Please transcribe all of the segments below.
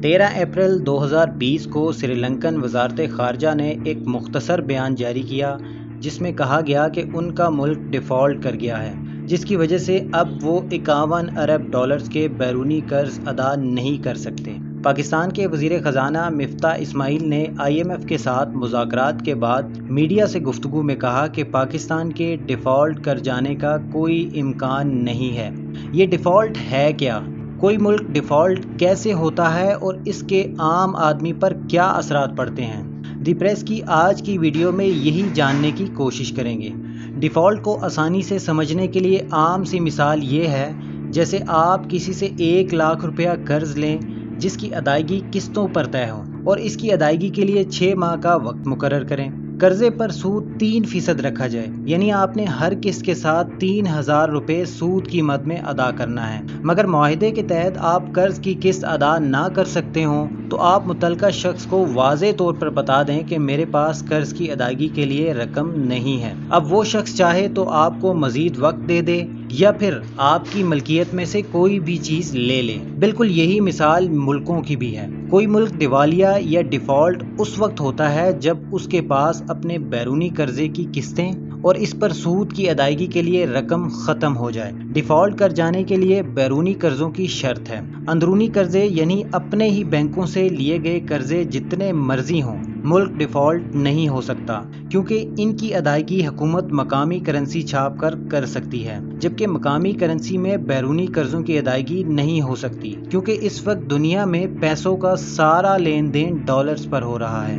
13 April 2020 کو سری لنکن وزارت خارجہ نے ایک مختصر بیان جاری کیا جس میں کہا گیا کہ ان کا ملک ڈیفالٹ کر گیا ہے، جس کی وجہ سے اب وہ 51 ارب ڈالرز کے بیرونی قرض ادا نہیں کر سکتے۔ پاکستان کے وزیر خزانہ مفتاح اسماعیل نے IMF کے ساتھ مذاکرات کے بعد میڈیا سے گفتگو میں کہا کہ پاکستان کے ڈیفالٹ کر جانے کا کوئی امکان نہیں ہے۔ یہ ڈیفالٹ ہے کیا؟ کوئی ملک ڈیفالٹ کیسے ہوتا ہے اور اس کے عام آدمی پر کیا اثرات پڑتے ہیں؟ دی پریس کی آج کی ویڈیو میں یہی جاننے کی کوشش کریں گے۔ ڈیفالٹ کو آسانی سے سمجھنے کے لیے عام سی مثال یہ ہے جیسے آپ کسی سے 1 لاکھ روپیہ قرض لیں جس کی ادائیگی قسطوں پر طے ہو اور اس کی ادائیگی کے لیے 6 ماہ کا وقت مقرر کریں۔ قرضے پر سود 3% رکھا جائے، یعنی آپ نے ہر قسط کے ساتھ 3000 روپے سود کی مد میں ادا کرنا ہے۔ مگر معاہدے کے تحت آپ قرض کی قسط ادا نہ کر سکتے ہوں تو آپ متعلقہ شخص کو واضح طور پر بتا دیں کہ میرے پاس قرض کی ادائیگی کے لیے رقم نہیں ہے۔ اب وہ شخص چاہے تو آپ کو مزید وقت دے دے یا پھر آپ کی ملکیت میں سے کوئی بھی چیز لے لے۔ بالکل یہی مثال ملکوں کی بھی ہے۔ کوئی ملک دیوالیہ یا ڈیفالٹ اس وقت ہوتا ہے جب اس کے پاس اپنے بیرونی قرضے کی قسطیں اور اس پر سود کی ادائیگی کے لیے رقم ختم ہو جائے۔ ڈیفالٹ کر جانے کے لیے بیرونی قرضوں کی شرط ہے۔ اندرونی قرضے یعنی اپنے ہی بینکوں سے لیے گئے قرضے جتنے مرضی ہوں، ملک ڈیفالٹ نہیں ہو سکتا کیونکہ ان کی ادائیگی حکومت مقامی کرنسی چھاپ کر سکتی ہے، جبکہ مقامی کرنسی میں بیرونی قرضوں کی ادائیگی نہیں ہو سکتی کیونکہ اس وقت دنیا میں پیسوں کا سارا لین دین ڈالرز پر ہو رہا ہے۔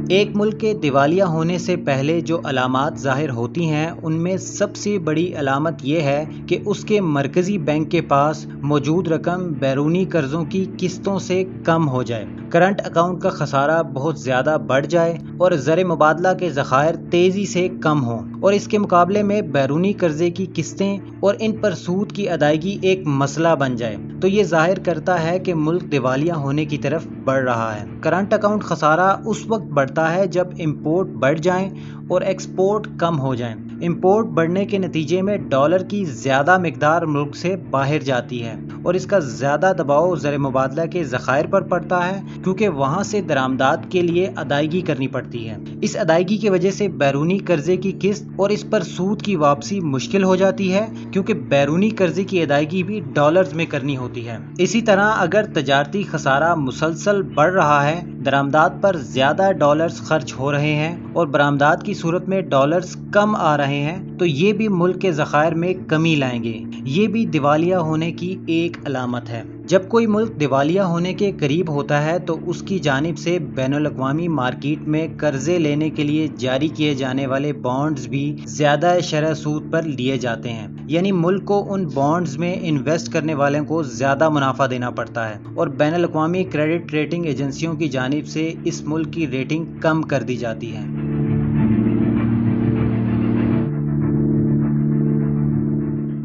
ایک ملک کے دیوالیہ ہونے سے پہلے جو علامات ظاہر ہوتی ہیں ان میں سب سے بڑی علامت یہ ہے کہ اس کے مرکزی بینک کے پاس موجود رقم بیرونی قرضوں کی قسطوں سے کم ہو جائے، کرنٹ اکاؤنٹ کا خسارہ بہت زیادہ بڑھ جائے اور زر مبادلہ کے ذخائر تیزی سے کم ہوں اور اس کے مقابلے میں بیرونی قرضے کی قسطیں اور ان پر سود کی ادائیگی ایک مسئلہ بن جائے تو یہ ظاہر کرتا ہے کہ ملک دیوالیہ ہونے کی طرف بڑھ رہا ہے۔ کرنٹ اکاؤنٹ خسارہ اس وقت بڑھتا ہے جب امپورٹ بڑھ جائیں اور ایکسپورٹ کم ہو جائیں۔ امپورٹ بڑھنے کے نتیجے میں ڈالر کی زیادہ مقدار ملک سے باہر جاتی ہے اور اس کا زیادہ دباؤ زر مبادلہ کے ذخائر پر پڑتا ہے کیونکہ وہاں سے درآمدات کے لیے ادائیگی کرنی پڑتی ہے۔ اس ادائیگی کی وجہ سے بیرونی قرضے کی قسط اور اس پر سود کی واپسی مشکل ہو جاتی ہے کیونکہ بیرونی قرضے کی ادائیگی بھی ڈالرز میں کرنی ہوتی ہے۔ اسی طرح اگر تجارتی خسارہ مسلسل بڑھ رہا ہے، درآمدات پر زیادہ ڈالرز خرچ ہو رہے ہیں اور برآمدات کی صورت میں ڈالرز کم آ رہے ہیں تو یہ بھی ملک کے ذخائر میں کمی لائیں گے۔ یہ بھی دیوالیہ ہونے کی ایک علامت ہے۔ جب کوئی ملک دیوالیہ ہونے کے قریب ہوتا ہے تو اس کی جانب سے بین الاقوامی مارکیٹ میں قرضے لینے کے لیے جاری کیے جانے والے بانڈز بھی زیادہ شرح سود پر لیے جاتے ہیں، یعنی ملک کو ان بانڈز میں انویسٹ کرنے والوں کو زیادہ منافع دینا پڑتا ہے اور بین الاقوامی کریڈٹ ریٹنگ ایجنسیوں کی جانب سے اس ملک کی ریٹنگ کم کر دی جاتی ہے۔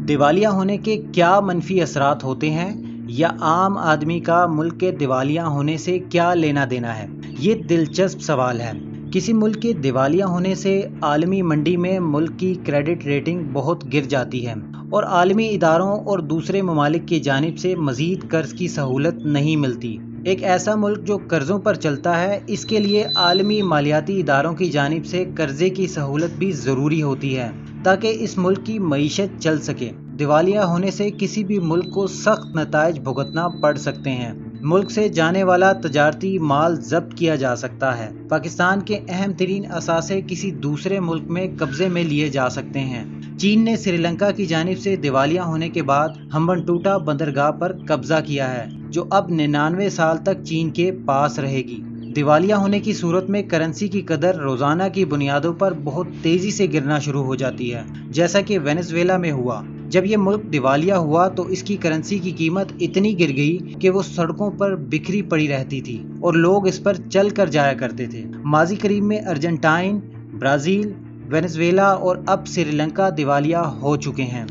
دیوالیہ ہونے کے کیا منفی اثرات ہوتے ہیں یا عام آدمی کا ملک کے دیوالیہ ہونے سے کیا لینا دینا ہے؟ یہ دلچسپ سوال ہے۔ کسی ملک کے دیوالیہ ہونے سے عالمی منڈی میں ملک کی کریڈٹ ریٹنگ بہت گر جاتی ہے اور عالمی اداروں اور دوسرے ممالک کی جانب سے مزید قرض کی سہولت نہیں ملتی۔ ایک ایسا ملک جو قرضوں پر چلتا ہے اس کے لیے عالمی مالیاتی اداروں کی جانب سے قرضے کی سہولت بھی ضروری ہوتی ہے تاکہ اس ملک کی معیشت چل سکے۔ دیوالیہ ہونے سے کسی بھی ملک کو سخت نتائج بھگتنا پڑ سکتے ہیں۔ ملک سے جانے والا تجارتی مال ضبط کیا جا سکتا ہے۔ پاکستان کے اہم ترین اثاثے کسی دوسرے ملک میں قبضے میں لیے جا سکتے ہیں۔ چین نے سری لنکا کی جانب سے دیوالیہ ہونے کے بعد ہمبنٹوٹا بندرگاہ پر قبضہ کیا ہے جو اب 99 سال تک چین کے پاس رہے گی۔ دیوالیہ ہونے کی صورت میں کرنسی کی قدر روزانہ کی بنیادوں پر بہت تیزی سے گرنا شروع ہو جاتی ہے، جیسا کہ وینزویلا میں ہوا۔ جب یہ ملک دیوالیہ ہوا تو اس کی کرنسی کی قیمت اتنی گر گئی کہ وہ سڑکوں پر بکھری پڑی رہتی تھی اور لوگ اس پر چل کر جایا کرتے تھے۔ ماضی قریب میں ارجنٹائن، برازیل، وینزویلا اور اب سری لنکا دیوالیہ ہو چکے ہیں۔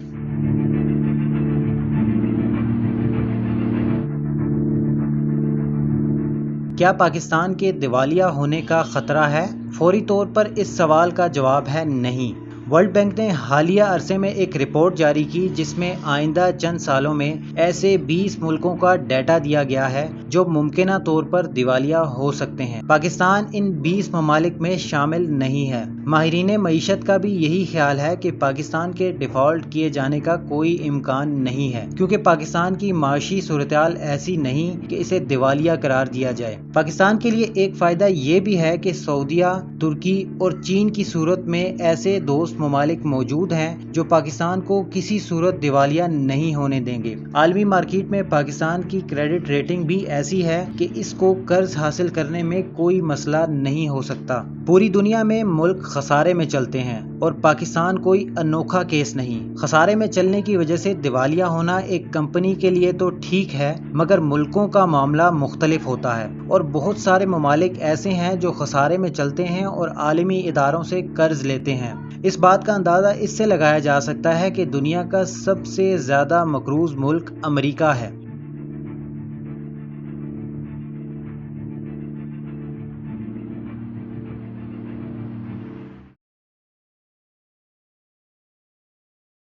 کیا پاکستان کے دیوالیہ ہونے کا خطرہ ہے؟ فوری طور پر اس سوال کا جواب ہے نہیں۔ ورلڈ بینک نے حالیہ عرصے میں ایک رپورٹ جاری کی جس میں آئندہ چند سالوں میں ایسے 20 ملکوں کا ڈیٹا دیا گیا ہے جو ممکنہ طور پر دیوالیہ ہو سکتے ہیں۔ پاکستان ان 20 ممالک میں شامل نہیں ہے۔ ماہرین معیشت کا بھی یہی خیال ہے کہ پاکستان کے ڈیفالٹ کیے جانے کا کوئی امکان نہیں ہے، کیونکہ پاکستان کی معاشی صورتحال ایسی نہیں کہ اسے دیوالیہ قرار دیا جائے۔ پاکستان کے لیے ایک فائدہ یہ بھی ہے کہ سعودیہ، ترکی اور چین کی صورت میں ایسے دوست ممالک موجود ہیں جو پاکستان کو کسی صورت دیوالیہ نہیں ہونے دیں گے۔ عالمی مارکیٹ میں پاکستان کی کریڈٹ ریٹنگ بھی ایسی ہے کہ اس کو قرض حاصل کرنے میں کوئی مسئلہ نہیں ہو سکتا۔ پوری دنیا میں ملک خسارے میں چلتے ہیں اور پاکستان کوئی انوکھا کیس نہیں۔ خسارے میں چلنے کی وجہ سے دیوالیہ ہونا ایک کمپنی کے لیے تو ٹھیک ہے، مگر ملکوں کا معاملہ مختلف ہوتا ہے، اور بہت سارے ممالک ایسے ہیں جو خسارے میں چلتے ہیں اور عالمی اداروں سے قرض لیتے ہیں۔ اس بات کا اندازہ اس سے لگایا جا سکتا ہے کہ دنیا کا سب سے زیادہ مقروض ملک امریکہ ہے۔